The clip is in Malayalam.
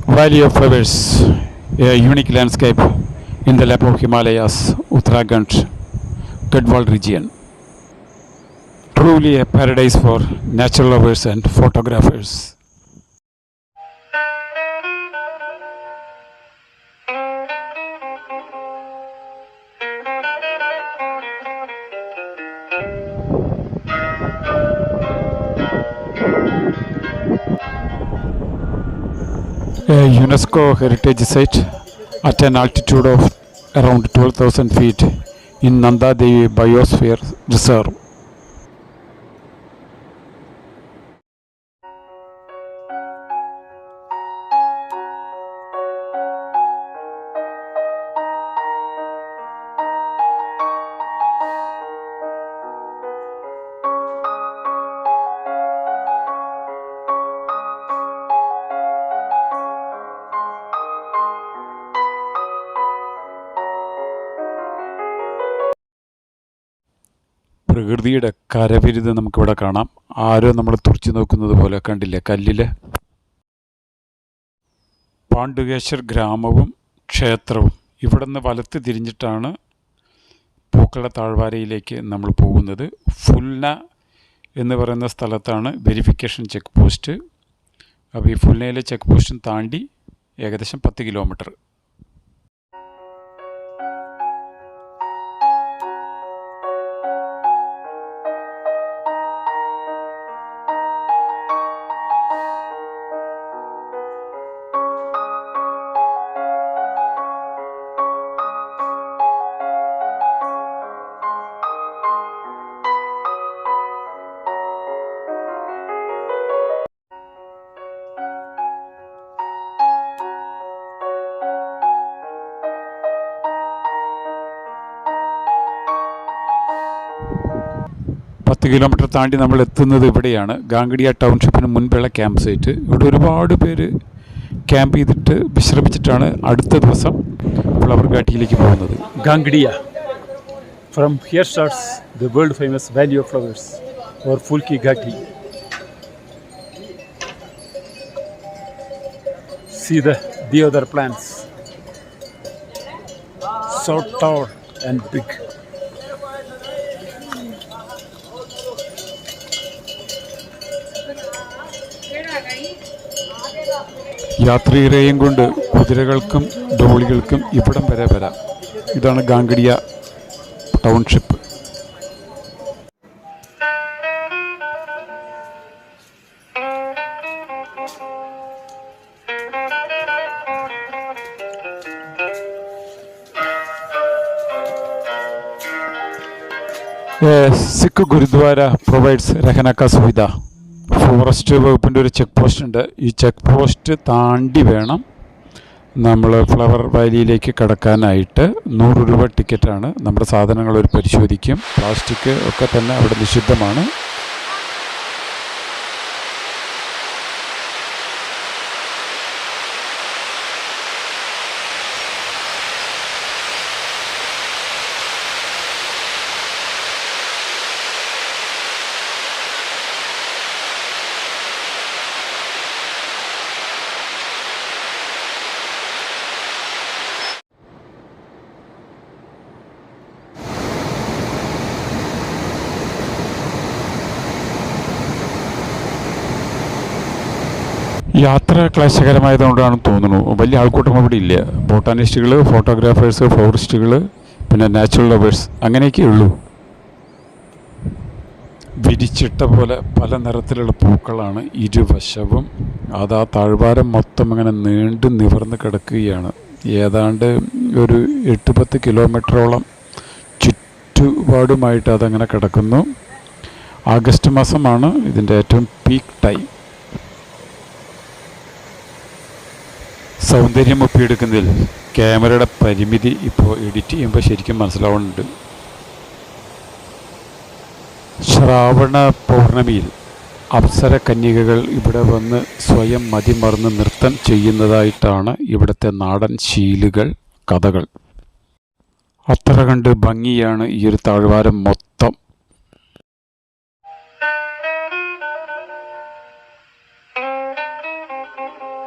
Valley of Flowers, a unique landscape in the lap of Himalayas, Uttarakhand, Gadwal region. Truly a paradise for natural lovers and photographers. A UNESCO heritage site at an altitude of around 12,000 feet in Nanda Devi Biosphere Reserve. പ്രകൃതിയുടെ കരവിരുത് നമുക്കിവിടെ കാണാം. ആരോ നമ്മൾ തുറച്ചു നോക്കുന്നത് പോലെ കണ്ടില്ലേ കല്ലില്. പാണ്ഡുകേശ്വർ ഗ്രാമവും ക്ഷേത്രവും ഇവിടെ നിന്ന് വലത്ത് തിരിഞ്ഞിട്ടാണ് പൂക്കള താഴ്വാരയിലേക്ക് നമ്മൾ പോകുന്നത്. ഫുൽന എന്ന് പറയുന്ന സ്ഥലത്താണ് വെരിഫിക്കേഷൻ ചെക്ക് പോസ്റ്റ്. അപ്പോൾ ഈ ഫുൽനയിലെ ചെക്ക് പോസ്റ്റും താണ്ടി ഏകദേശം 10 കിലോമീറ്റർ. കിലോമീറ്റർ താണ്ടി നമ്മൾ എത്തുന്നത് ഇവിടെയാണ്. ഗാംഗഡിയ ടൗൺഷിപ്പിന് മുൻപുള്ള ക്യാമ്പ് സൈറ്റ്. ഇവിടെ ഒരുപാട് പേര് ക്യാമ്പ് ചെയ്തിട്ട് വിശ്രമിച്ചിട്ടാണ് അടുത്ത ദിവസം ഫ്ലവർ ഘാട്ടിയിലേക്ക് പോകുന്നത്. Ghangaria. From here starts the world famous valley of flowers or Phulki Ghati. See the other plants, so tall and big. യാത്രികരെയും കൊണ്ട് കുതിരകൾക്കും ഡോളികൾക്കും ഇവിടം വരെ വരാം. ഇതാണ് ഗാംഗഡിയ ടൗൺഷിപ്പ്. സിഖ് ഗുരുദ്വാര പ്രൊവൈഡ്സ് രഹനക്ക സുവിധ. ഫോറസ്റ്റ് വകുപ്പിൻ്റെ ഒരു ചെക്ക് പോസ്റ്റ് ഉണ്ട്. ഈ ചെക്ക് പോസ്റ്റ് താണ്ടി വേണം നമ്മൾ ഫ്ലവർ വാലിയിലേക്ക് കടക്കാനായിട്ട്. 100 രൂപ ടിക്കറ്റാണ്. നമ്മുടെ സാധനങ്ങൾ അവർ പരിശോധിക്കും. പ്ലാസ്റ്റിക് ഒക്കെ തന്നെ അവിടെ നിഷിദ്ധമാണ്. യാത്ര ക്ലേശകരമായതുകൊണ്ടാണെന്ന് തോന്നുന്നു. വലിയ ആൾക്കൂട്ടം ഇവിടെ ഇല്ല. ബോട്ടാനിസ്റ്റുകൾ, ഫോട്ടോഗ്രാഫേഴ്സ്, ഫ്ലോറിസ്റ്റുകൾ, പിന്നെ നാച്ചുറൽ ലവേഴ്സ്, അങ്ങനെയൊക്കെ ഉള്ളൂ. വിരിച്ചിട്ട പോലെ പല നിറത്തിലുള്ള പൂക്കളാണ് ഇരുവശവും. അത് ആ താഴ്വാരം മൊത്തം അങ്ങനെ നീണ്ടു നിവർന്ന് കിടക്കുകയാണ്. ഏതാണ്ട് ഒരു 8-10 കിലോമീറ്ററോളം ചുറ്റുപാടുമായിട്ട് അതങ്ങനെ കിടക്കുന്നു. ആഗസ്റ്റ് മാസമാണ് ഇതിൻ്റെ ഏറ്റവും പീക്ക് ടൈം. സൗന്ദര്യം ഒപ്പിയെടുക്കുന്നതിൽ ക്യാമറയുടെ പരിമിതി ഇപ്പോൾ എഡിറ്റ് ചെയ്യുമ്പോൾ ശരിക്കും മനസ്സിലാവുന്നുണ്ട്. ശ്രാവണ പൗർണമിയിൽ അപ്സര കന്യകകൾ ഇവിടെ വന്ന് സ്വയം മതിമറന്ന് നൃത്തം ചെയ്യുന്നതായിട്ടാണ് ഇവിടുത്തെ നാടൻ ശീലുകൾ, കഥകൾ. അത്ര കണ്ട് ഭംഗിയാണ് ഈ ഒരു താഴ്വാരം മൊത്തം.